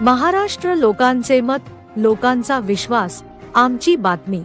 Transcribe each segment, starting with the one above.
महाराष्ट्र लोकांचे मत, लोकांचा विश्वास, आमची बातमी।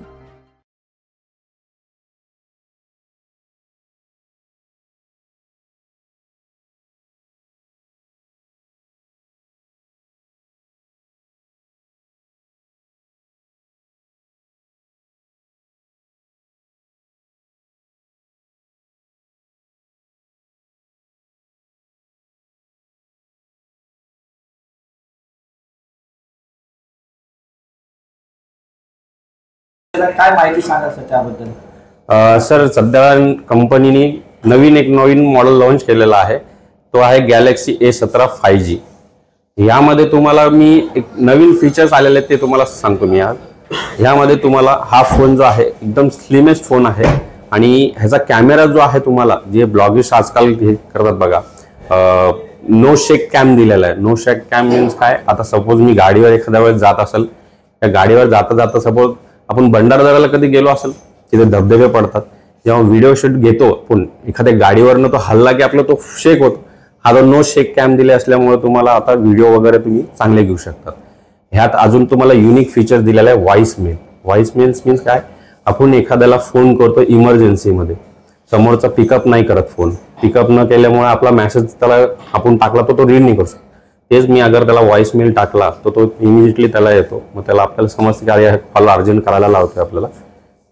काय माहिती सांगा सर त्याबद्दल? सर सध्या कंपनीने नवीन मॉडेल लॉन्च केलेला आहे, तो आहे गॅलेक्सी A17 5G। यामध्ये तुम्हाला मी एक नवीन फीचर्स आलेले आहेत ते तुम्हाला सांगतो मी आज। यामध्ये तुम्हाला हा फोन जो आहे एकदम स्लिमेस्ट फोन आहे आणि ह्याचा कॅमेरा जो आहे तुम्हाला जे ब्लॉगिस्ट आजकाल हे करतात बघा, नो शेक कॅम दिलेला आहे। नो शेक कॅम मीन्स काय, आता सपोज मी गाडीवर एखाद्या वेळेस जात असेल, त्या गाडीवर जाता जाता सपोज आपण भंडारदऱ्याला कधी गेलो असेल, तिथे धबधबे पडतात, जेव्हा व्हिडिओ शूट घेतो आपण एखाद्या गाडीवरनं तो हल्ला की आपला तो शेक होतो, हा जो नो शेक कॅम दिले असल्यामुळे तुम्हाला आता व्हिडिओ वगैरे तुम्ही चांगले घेऊ शकतात। ह्यात अजून तुम्हाला युनिक फीचर दिलेला आहे voice mail. Voice mails means काय, आपण एखाद्याला फोन करतो इमर्जन्सीमध्ये, समोरचा पिकअप नाही करत, फोन पिकअप न केल्यामुळे आपला मेसेज त्याला आपण टाकला तो रीड नाही करू शकतो। तेच मी अगर त्याला व्हॉइस मेल टाकला तो इमिजिएटली त्याला येतो, मग त्याला आपल्याला समजतं की अरे कॉल अर्जंट करायला लावतोय आपल्याला।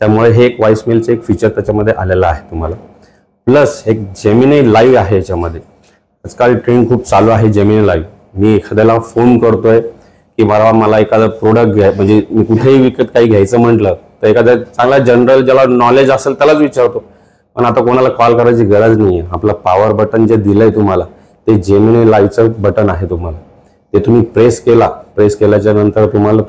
त्यामुळे हे एक व्हॉइस मेलचं एक फीचर त्याच्यामध्ये आलेलं आहे तुम्हाला। प्लस एक जेमिनी लाईव्ह आहे याच्यामध्ये, आजकाल ट्रेंड खूप चालू आहे जेमिनी लाईव्ह। मी एखाद्याला फोन करतोय की मला एखादा प्रोडक्ट म्हणजे मी कुठेही विकत काही घ्यायचं म्हटलं तर एखाद्या चांगला जनरल ज्याला नॉलेज असेल त्यालाच विचारतो, पण आता कोणाला कॉल करायची गरज नाहीये। आपलं पॉवर बटन जे दिलंय तुम्हाला ते जेमिनी लाईव्हचं बटन आहे तुम्हाला, ते तुम्ही प्रेस केल्याच्या नंतर तुम्हाला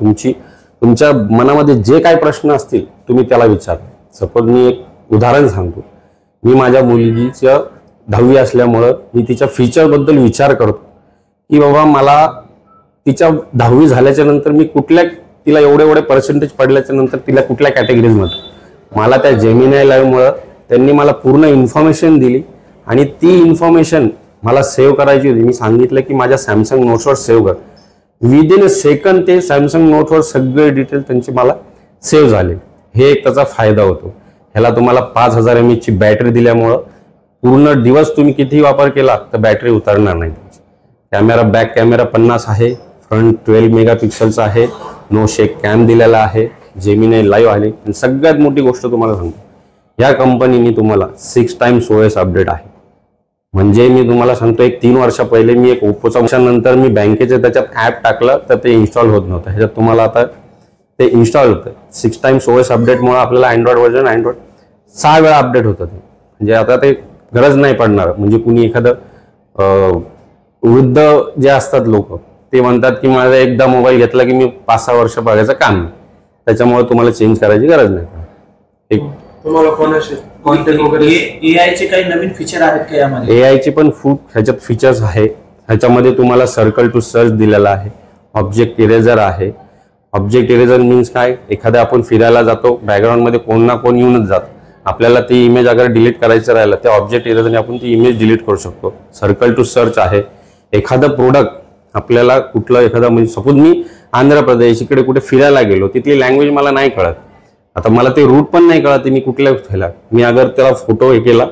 तुमच्या मनामध्ये जे काही प्रश्न असतील तुम्ही त्याला विचारा। सपोज मी एक उदाहरण सांगतो, मी माझ्या मुलगीचं 10वी असल्यामुळं मी तिच्या फीचरबद्दल विचार करतो की बाबा मला तिच्या 10वी झाल्याच्या नंतर मी तिला एवढे पर्सेंटेज पडल्याच्या नंतर तिला कुठल्या कॅटेगरीजमध्ये, मला त्या जेमिनी लाईव्हमुळं त्यांनी मला पूर्ण इन्फॉर्मेशन दिली आणि ती इन्फॉर्मेशन मला सेव्ह करायची होती। मी सांगितलं की माझ्या सॅमसंग नोट्सवर सेव्ह कर, विदिन अ सेकंड ते सॅमसंग नोटवर सगळे डिटेल त्यांची मला सेव्ह झाले। हे एक त्याचा फायदा होतो। ह्याला तुम्हाला 5000 mAh ची बॅटरी दिल्यामुळं पूर्ण दिवस तुम्ही किती वापर केला तर बॅटरी उतरणार नाही। कॅमेरा बॅक कॅमेरा 50 आहे, फ्रंट 12 मेगापिक्सलचा आहे, नो शेक कॅम दिलेला आहे, जेमिनी लाईव्ह आहे आणि सगळ्यात मोठी गोष्ट तुम्हाला सांगतो, या कंपनीने तुम्हाला 6 टाइम्स OS अपडेट आहे। म्हणजे मी तुम्हाला सांगतो एक 3 वर्षा पहिले मी एक ओप्पोचा नंतर मी बँकेचे त्याच्यात ऍप टाकलं तर ते इन्स्टॉल होत नव्हतं, ह्याच्यात तुम्हाला आता ते इन्स्टॉल होतं। 6 टाइम्स OS अपडेटमुळे आपल्याला अँड्रॉइड वर्जन 6 वेळा अपडेट होतं ते, म्हणजे आता ते गरज नाही पडणार। म्हणजे कुणी एखादं वृद्ध जे असतात लोक ते म्हणतात की माझा एकदा मोबाईल घेतला की मी 5-6 वर्ष बघायचं काम नाही, त्याच्यामुळे तुम्हाला चेंज करायची गरज नाही। एक तुम्हाला AI चे काही नवीन फीचर आहेत का यामध्ये? AI चे पण खूप ह्याच्यात फीचर्स आहे। ह्याच्यामध्ये तुम्हाला सर्कल टू सर्च दिलेला आहे, ऑब्जेक्ट इरेजर आहे। ऑब्जेक्ट इरेजर मीन्स काय, एखाद्या आपण फिरायला जातो, बॅकग्राऊंड मध्ये कोण ना कोण येऊनच जात, आपल्याला ती इमेज अगर डिलीट करायचं राहिलं त्या ऑब्जेक्ट इरेजरने आपण ती इमेज डिलीट करू शकतो। सर्कल टू सर्च आहे, एखादं प्रोडक्ट आपल्याला कुठलं एखादा म्हणजे सपोज मी आंध्र प्रदेश इकडे कुठे फिरायला गेलो, तिथली लँग्वेज मला नाही कळत, आता मला ते रूट पण नाही कळत मी कुठल्या फिरला, मी अगर त्याला फोटो हे केला,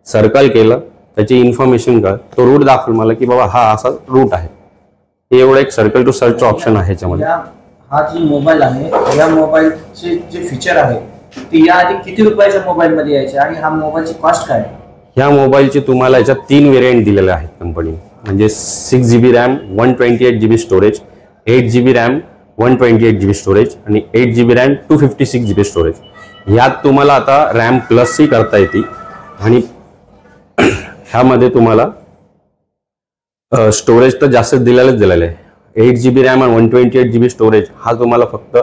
सर्कल केलं, त्याची इन्फॉर्मेशन कळ, तो रूट दाखवेल मला की बाबा हा असा रूट आहे। हे एवढं एक सर्कल टू सर्च ऑप्शन आहे याच्यामध्ये। हा जो मोबाईल आहे, या मोबाईलचे जे फीचर आहे ते याआधी किती रुपयाच्या मोबाईल मध्ये यायचे आणि हा मोबाईलची कॉस्ट काय? ह्या मोबाईलचे तुम्हाला याच्यात 3 व्हेरियंट दिलेले आहेत कंपनी, म्हणजे 6 GB RAM, 128 GB storage, 8 GB RAM, 128 GB storage आणि 8 GB रॅम, 256 GB स्टोरेज। यात तुम्हाला आता रॅम प्लस ही करता येते आणि ह्यामध्ये तुम्हाला स्टोरेज तर जास्त दिलेलं आहे। 8 GB रॅम आणि 128 GB स्टोरेज हा तुम्हाला फक्त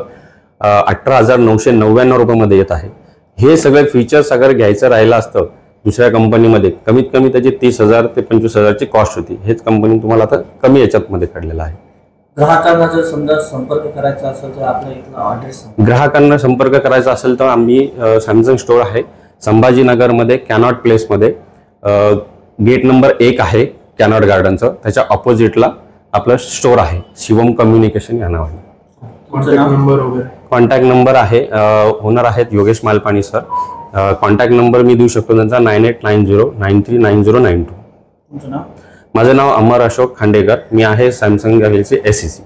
18,999 रुपयामध्ये येत आहे। हे सगळे फीचर्स अगर घ्यायचं राहिलं असतं दुसऱ्या कंपनीमध्ये कमीत कमी त्याची 30,000 ते 25,000 ची कॉस्ट होती, हेच कंपनी तुम्हाला आता कमी याच्यात मध्ये काढलेलं आहे। ग्राहकांना जर समजा संपर्क करायचा असेल तर आपल्या इथला ॲड्रेस? ग्राहकांना संपर्क करायचा असेल तर आम्ही सॅमसंग स्टोर आहे संभाजीनगरमध्ये, कॅनॉट प्लेसमध्ये, गेट नंबर 1 आहे कॅनॉट गार्डनचं, त्याच्या ऑपोजिटला आपलं स्टोर आहे, शिवम कम्युनिकेशन या नावाने. कॉन्टॅक्ट नंबर आहे ओनर आहेत Yogesh Malpani sir. Contact number मी देऊ शकतो त्यांचा 9890939092. माझं नाव अमर अशोक खांडेकर. मी आहे सॅमसंग गॅलेक्सी SEC.